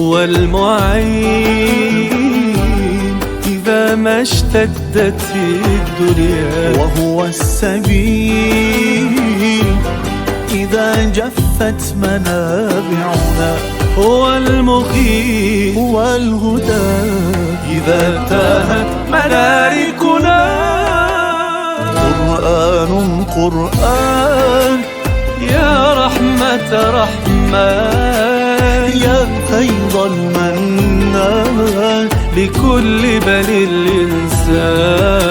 هو المعين إذا ما اشتدت الدنيا، وهو السبيل إذا جفت منابعنا، هو المغيث هو الهدى إذا تاهت مناركنا. قرآن قرآن يا رحمة رحمن، يا فيض المنان لكل بني الإنسان.